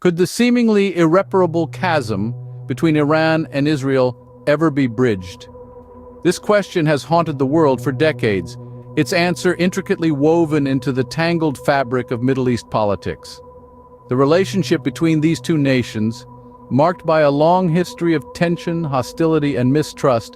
Could the seemingly irreparable chasm between Iran and Israel ever be bridged? This question has haunted the world for decades, its answer intricately woven into the tangled fabric of Middle East politics. The relationship between these two nations, marked by a long history of tension, hostility, and mistrust,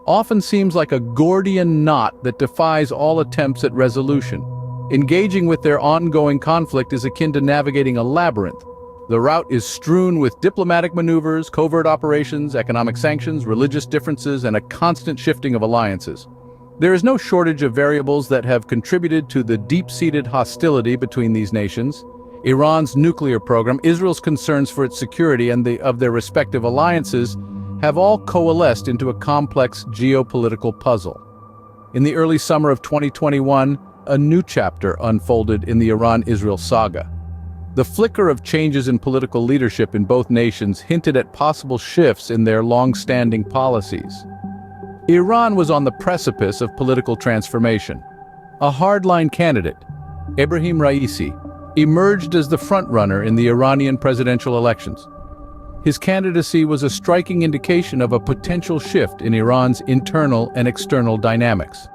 often seems like a Gordian knot that defies all attempts at resolution. Engaging with their ongoing conflict is akin to navigating a labyrinth. The route is strewn with diplomatic maneuvers, covert operations, economic sanctions, religious differences, and a constant shifting of alliances. There is no shortage of variables that have contributed to the deep-seated hostility between these nations. Iran's nuclear program, Israel's concerns for its security, and of their respective alliances have all coalesced into a complex geopolitical puzzle. In the early summer of 2021, a new chapter unfolded in the Iran-Israel saga. The flicker of changes in political leadership in both nations hinted at possible shifts in their long-standing policies. Iran was on the precipice of political transformation. A hardline candidate, Ebrahim Raisi, emerged as the frontrunner in the Iranian presidential elections. His candidacy was a striking indication of a potential shift in Iran's internal and external dynamics.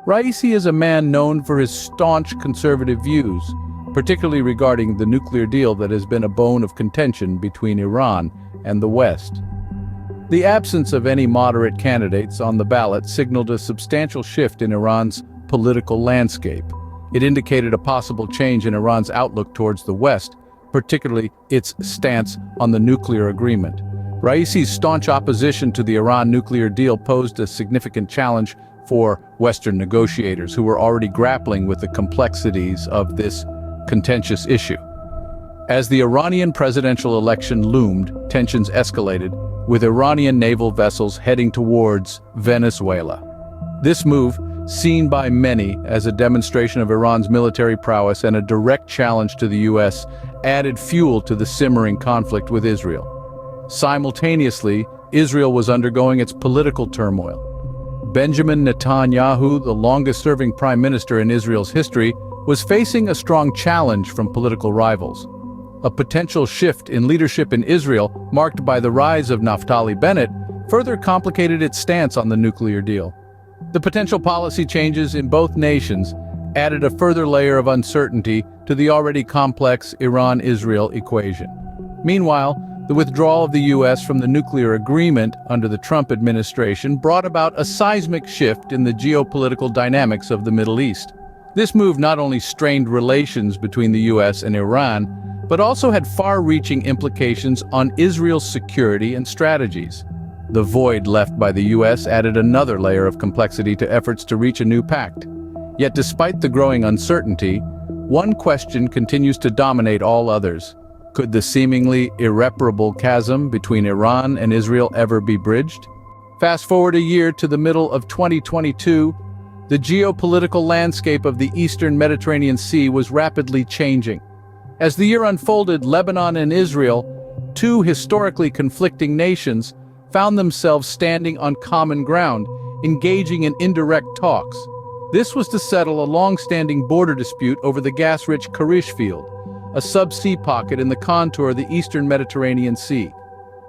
Raisi is a man known for his staunch conservative views, particularly regarding the nuclear deal that has been a bone of contention between Iran and the West. The absence of any moderate candidates on the ballot signaled a substantial shift in Iran's political landscape. It indicated a possible change in Iran's outlook towards the West, particularly its stance on the nuclear agreement. Raisi's staunch opposition to the Iran nuclear deal posed a significant challenge for Western negotiators who were already grappling with the complexities of this contentious issue. As the Iranian presidential election loomed, tensions escalated, with Iranian naval vessels heading towards Venezuela. This move, seen by many as a demonstration of Iran's military prowess and a direct challenge to the U.S., added fuel to the simmering conflict with Israel. Simultaneously, Israel was undergoing its political turmoil. Benjamin Netanyahu, the longest-serving prime minister in Israel's history, was facing a strong challenge from political rivals. A potential shift in leadership in Israel, marked by the rise of Naftali Bennett, further complicated its stance on the nuclear deal. The potential policy changes in both nations added a further layer of uncertainty to the already complex Iran-Israel equation. Meanwhile, the withdrawal of the U.S. from the nuclear agreement under the Trump administration brought about a seismic shift in the geopolitical dynamics of the Middle East. This move not only strained relations between the U.S. and Iran, but also had far-reaching implications on Israel's security and strategies. The void left by the U.S. added another layer of complexity to efforts to reach a new pact. Yet despite the growing uncertainty, one question continues to dominate all others. Could the seemingly irreparable chasm between Iran and Israel ever be bridged? Fast forward a year to the middle of 2022, the geopolitical landscape of the Eastern Mediterranean Sea was rapidly changing. As the year unfolded, Lebanon and Israel, two historically conflicting nations, found themselves standing on common ground, engaging in indirect talks. This was to settle a long-standing border dispute over the gas-rich Karish field, a subsea pocket in the contour of the Eastern Mediterranean Sea.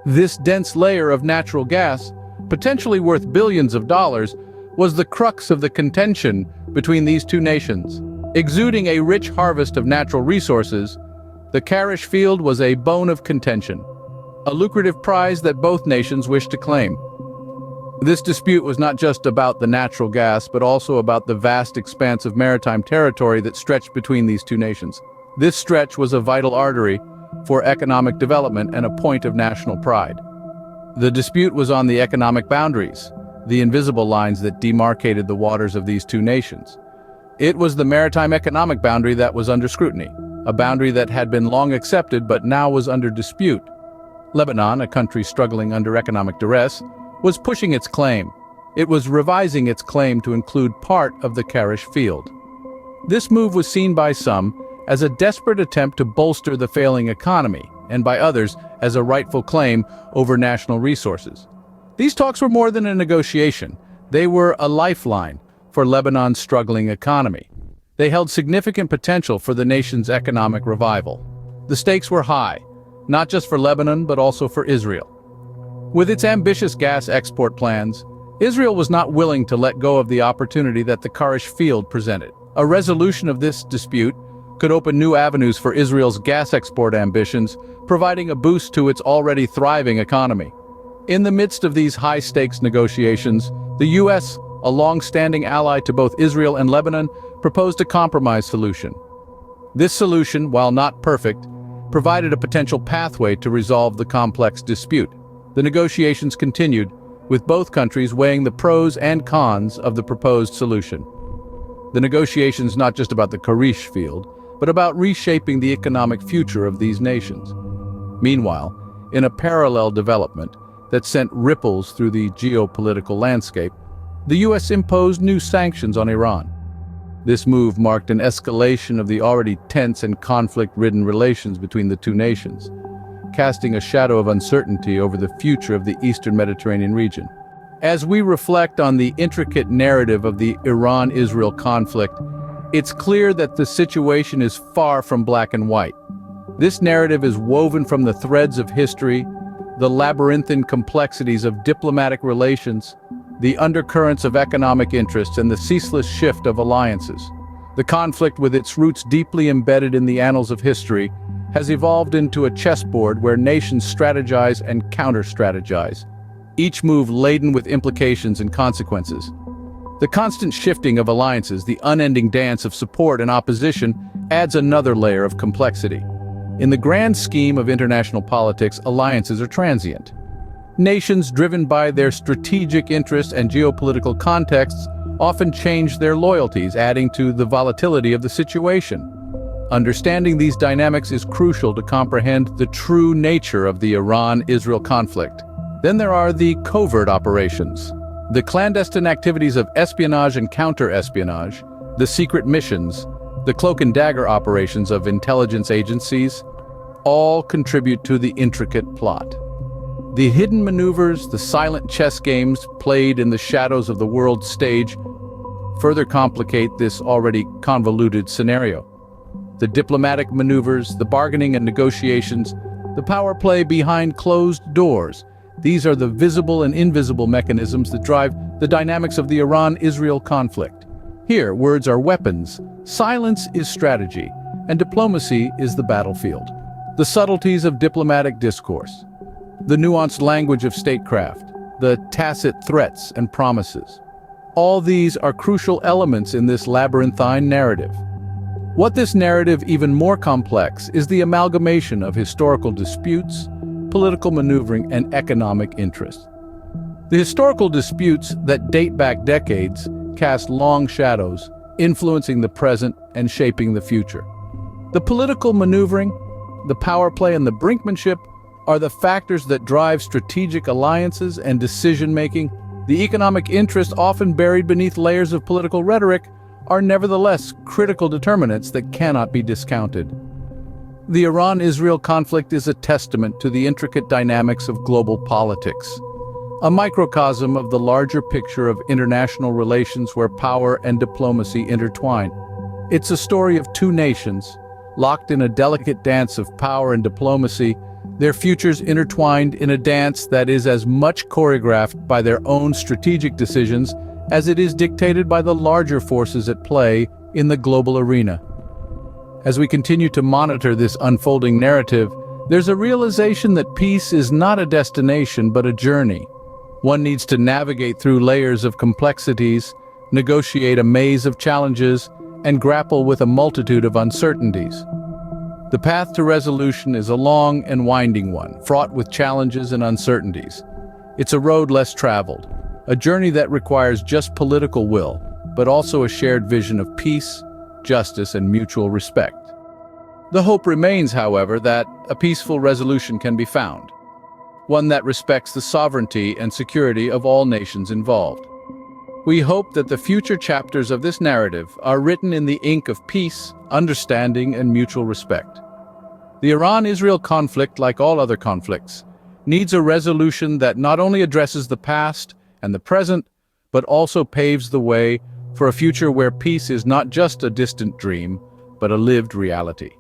This dense layer of natural gas, potentially worth billions of dollars, was the crux of the contention between these two nations. Exuding a rich harvest of natural resources, the Karish field was a bone of contention, a lucrative prize that both nations wished to claim. This dispute was not just about the natural gas, but also about the vast expanse of maritime territory that stretched between these two nations. This stretch was a vital artery for economic development and a point of national pride. The dispute was on the economic boundaries, the invisible lines that demarcated the waters of these two nations. It was the maritime economic boundary that was under scrutiny, a boundary that had been long accepted but now was under dispute. Lebanon, a country struggling under economic duress, was pushing its claim. It was revising its claim to include part of the Karish field. This move was seen by some as a desperate attempt to bolster the failing economy, and by others as a rightful claim over national resources. These talks were more than a negotiation. They were a lifeline for Lebanon's struggling economy. They held significant potential for the nation's economic revival. The stakes were high, not just for Lebanon but also for Israel. With its ambitious gas export plans, Israel was not willing to let go of the opportunity that the Karish field presented. A resolution of this dispute could open new avenues for Israel's gas export ambitions, providing a boost to its already thriving economy. In the midst of these high-stakes negotiations, the U.S., a long-standing ally to both Israel and Lebanon, proposed a compromise solution. This solution, while not perfect, provided a potential pathway to resolve the complex dispute. The negotiations continued, with both countries weighing the pros and cons of the proposed solution. The negotiations not just about the Karish field, but about reshaping the economic future of these nations. Meanwhile, in a parallel development that sent ripples through the geopolitical landscape, the U.S. imposed new sanctions on Iran. This move marked an escalation of the already tense and conflict-ridden relations between the two nations, casting a shadow of uncertainty over the future of the Eastern Mediterranean region. As we reflect on the intricate narrative of the Iran-Israel conflict, it's clear that the situation is far from black and white. This narrative is woven from the threads of history, the labyrinthine complexities of diplomatic relations, the undercurrents of economic interests, and the ceaseless shift of alliances. The conflict, with its roots deeply embedded in the annals of history, has evolved into a chessboard where nations strategize and counter-strategize, each move laden with implications and consequences. The constant shifting of alliances, the unending dance of support and opposition, adds another layer of complexity. In the grand scheme of international politics, alliances are transient. Nations driven by their strategic interests and geopolitical contexts often change their loyalties, adding to the volatility of the situation. Understanding these dynamics is crucial to comprehend the true nature of the Iran-Israel conflict. Then there are the covert operations. The clandestine activities of espionage and counter-espionage, the secret missions, the cloak and dagger operations of intelligence agencies, all contribute to the intricate plot. The hidden maneuvers, the silent chess games played in the shadows of the world stage, further complicate this already convoluted scenario. The diplomatic maneuvers, the bargaining and negotiations, the power play behind closed doors, these are the visible and invisible mechanisms that drive the dynamics of the Iran-Israel conflict. Here, words are weapons, silence is strategy, and diplomacy is the battlefield. The subtleties of diplomatic discourse, the nuanced language of statecraft, the tacit threats and promises. All these are crucial elements in this labyrinthine narrative. What this narrative even more complex is the amalgamation of historical disputes, political maneuvering, and economic interests. The historical disputes that date back decades cast long shadows, influencing the present and shaping the future. The political maneuvering, the power play, and the brinkmanship are the factors that drive strategic alliances and decision-making. The economic interests, often buried beneath layers of political rhetoric, are nevertheless critical determinants that cannot be discounted. The Iran-Israel conflict is a testament to the intricate dynamics of global politics, a microcosm of the larger picture of international relations where power and diplomacy intertwine. It's a story of two nations, locked in a delicate dance of power and diplomacy, their futures intertwined in a dance that is as much choreographed by their own strategic decisions as it is dictated by the larger forces at play in the global arena. As we continue to monitor this unfolding narrative, there's a realization that peace is not a destination but a journey. One needs to navigate through layers of complexities, negotiate a maze of challenges, and grapple with a multitude of uncertainties. The path to resolution is a long and winding one, fraught with challenges and uncertainties. It's a road less traveled, a journey that requires just political will, but also a shared vision of peace, justice, and mutual respect. The hope remains, however, that a peaceful resolution can be found, one that respects the sovereignty and security of all nations involved. We hope that the future chapters of this narrative are written in the ink of peace, understanding, and mutual respect. The Iran-Israel conflict, like all other conflicts, needs a resolution that not only addresses the past and the present, but also paves the way for a future where peace is not just a distant dream, but a lived reality.